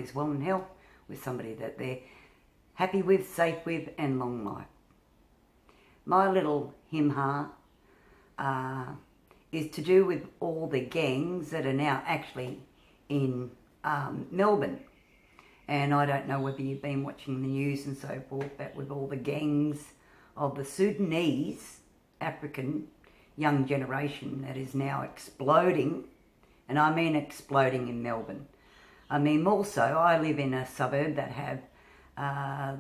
somebody's well and health, with somebody that they're happy with, safe with, and long life. My little him-ha is to do with all the gangs that are now actually in Melbourne. And I don't know whether you've been watching the news and so forth, but with all the gangs of the Sudanese African young generation that is now exploding, and I mean exploding in Melbourne. I mean also, I live in a suburb that have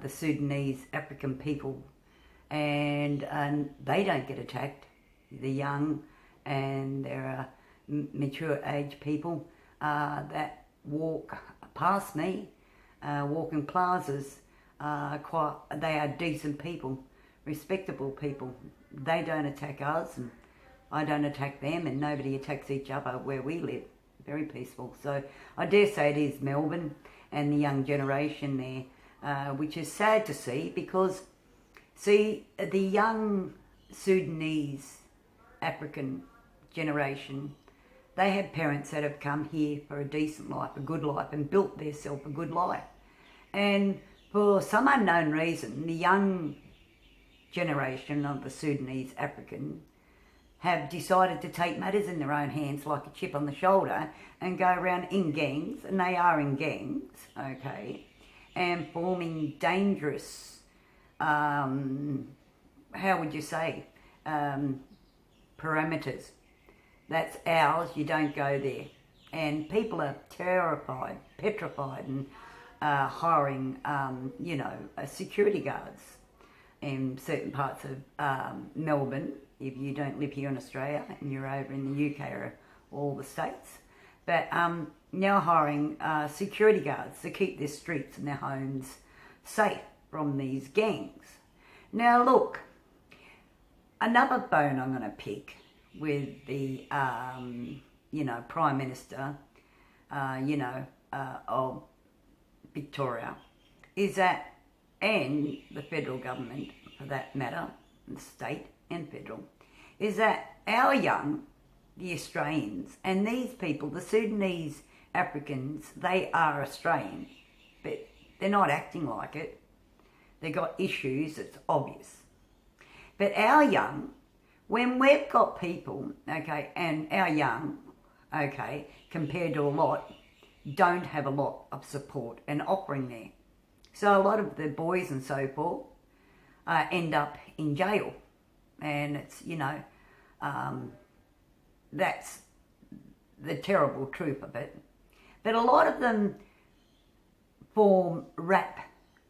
the Sudanese African people, and they don't get attacked. The young and there are mature age people that walk past me, walk in plazas, they are decent people, respectable people. They don't attack us and I don't attack them, and nobody attacks each other where we live. Very peaceful. So I dare say it is Melbourne and the young generation there, which is sad to see, because see, the young Sudanese African generation, they have parents that have come here for a decent life, a good life, and built themselves a good life. And for some unknown reason, the young generation of the Sudanese African have decided to take matters in their own hands like a chip on the shoulder and go around in gangs, and they are in gangs, okay, and forming dangerous, how would you say, parameters. That's ours, you don't go there. And people are terrified, petrified, and hiring, security guards in certain parts of Melbourne, if you don't live here in Australia and you're over in the UK or all the states. But now hiring security guards to keep their streets and their homes safe from these gangs. Now look, another bone I'm going to pick with the, Prime Minister, of Victoria, is that, and the federal government for that matter, the state and federal, is that our young, the Australians, and these people, the Sudanese Africans, they are Australian, but they're not acting like it. They've got issues, it's obvious. But our young, when we've got people, okay, and our young, okay, compared to a lot, don't have a lot of support and offering there. So a lot of the boys and so forth end up in jail. And it's, that's the terrible truth of it. But a lot of them form rap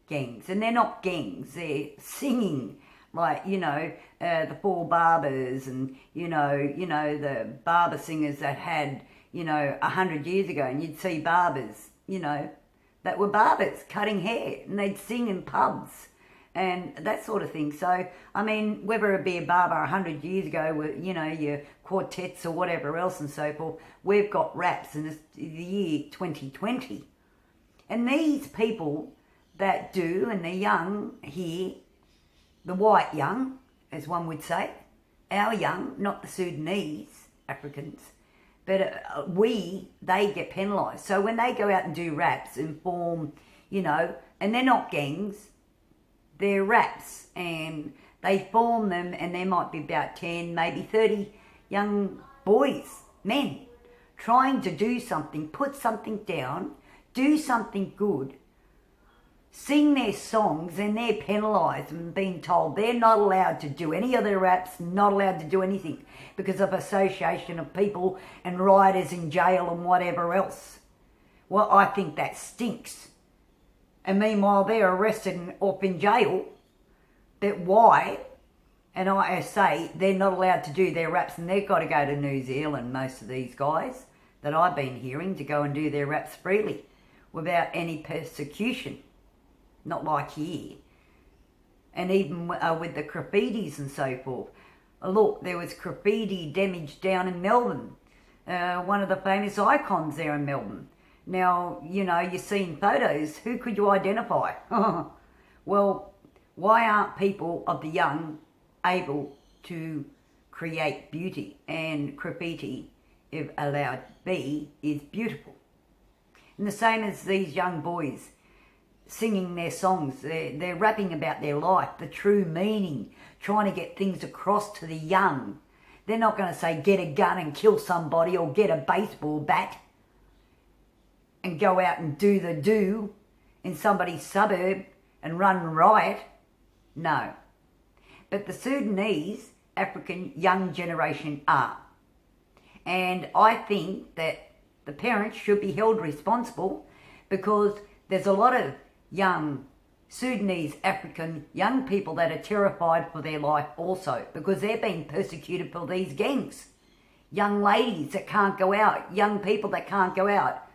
gangs, and they're not gangs, they're singing, like, the Four Barbers and, the barber singers that had, 100 years ago, and you'd see barbers, that were barbers cutting hair, and they'd sing in pubs and that sort of thing. So, I mean, whether it be a barber 100 years ago with, your quartets or whatever else and so forth, we've got raps in the year 2020. And these people that do, and the young here, the white young, as one would say, our young, not the Sudanese Africans, but they get penalised. So when they go out and do raps and form, and they're not gangs, they're raps, and they form them, and there might be about 10, maybe 30 young boys, men, trying to do something, put something down, do something good, sing their songs, and they're penalised and being told they're not allowed to do any of their raps, not allowed to do anything because of association of people and rioters in jail and whatever else. Well, I think that stinks. And meanwhile, they're arrested and up in jail. But why? And I say they're not allowed to do their raps, and they've got to go to New Zealand, most of these guys that I've been hearing, to go and do their raps freely without any persecution. Not like here. And even with the graffitis and so forth. Look, there was graffiti damage down in Melbourne. One of the famous icons there in Melbourne. Now, you've seen photos. Who could you identify? Well, why aren't people of the young able to create beauty? And graffiti, if allowed be, is beautiful. And the same as these young boys singing their songs. They're rapping about their life, the true meaning, trying to get things across to the young. They're not going to say get a gun and kill somebody or get a baseball bat and go out and do the do in somebody's suburb and run riot. No. But the Sudanese African young generation are. And I think that the parents should be held responsible, because there's a lot of young Sudanese African young people that are terrified for their life also, because they're being persecuted for these gangs. Young ladies that can't go out, young people that can't go out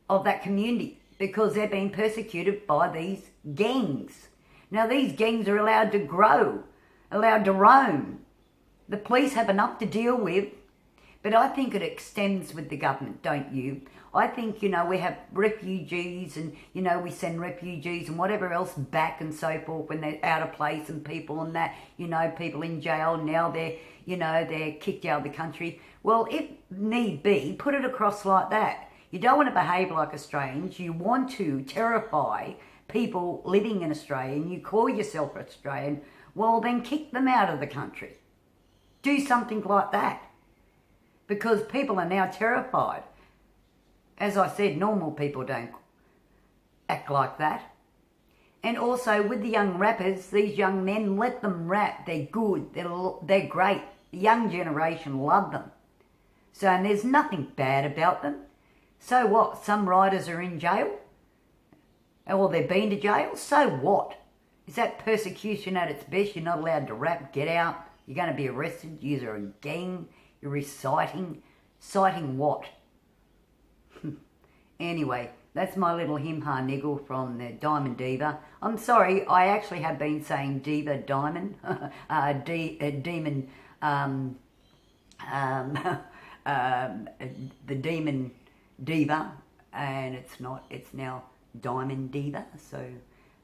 of that community because they're being persecuted by these gangs. Now these gangs are allowed to grow, allowed to roam. The police have enough to deal with, but I think it extends with the government, don't you? I think, we have refugees and, we send refugees and whatever else back and so forth when they're out of place, and people and that, people in jail now, they're kicked out of the country. Well, if need be, put it across like that. You don't want to behave like Australians. You want to terrify people living in Australia, and you call yourself Australian. Well, then kick them out of the country. Do something like that. Because people are now terrified. As I said, normal people don't act like that. And also with the young rappers, these young men, let them rap. They're good. They're great. The young generation love them. So, and there's nothing bad about them. So what? Some writers are in jail? Or they've been to jail? So what? Is that persecution at its best? You're not allowed to rap. Get out. You're going to be arrested. You're a gang. You're reciting. Citing what? Anyway, that's my little him-ha niggle from the Diamond Diva. I'm sorry, I actually have been saying Diva Diamond. Demon... the Demon Diva. And it's not. It's now Diamond Diva. So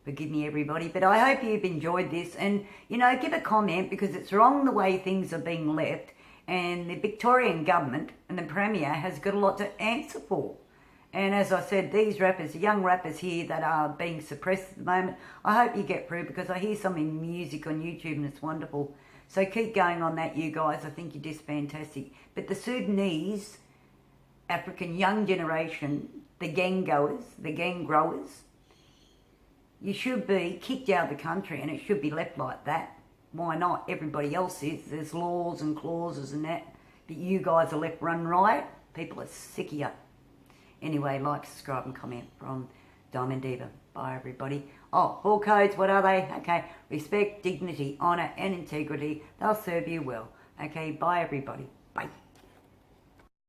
forgive me, everybody. But I hope you've enjoyed this. And, give a comment, because it's wrong the way things are being left. And the Victorian government and the Premier has got a lot to answer for. And as I said, these rappers, the young rappers here that are being suppressed at the moment, I hope you get through, because I hear some in music on YouTube and it's wonderful. So keep going on that, you guys. I think you're just fantastic. But the Sudanese African young generation, the gang goers, the gang growers, you should be kicked out of the country, and it should be left like that. Why not? Everybody else is. There's laws and clauses and that. But you guys are left run riot. People are sick of you. Anyway, like, subscribe and comment from Diamond Diva. Bye, everybody. Oh, 4 codes, what are they? Okay, respect, dignity, honour and integrity. They'll serve you well. Okay, bye, everybody. Bye.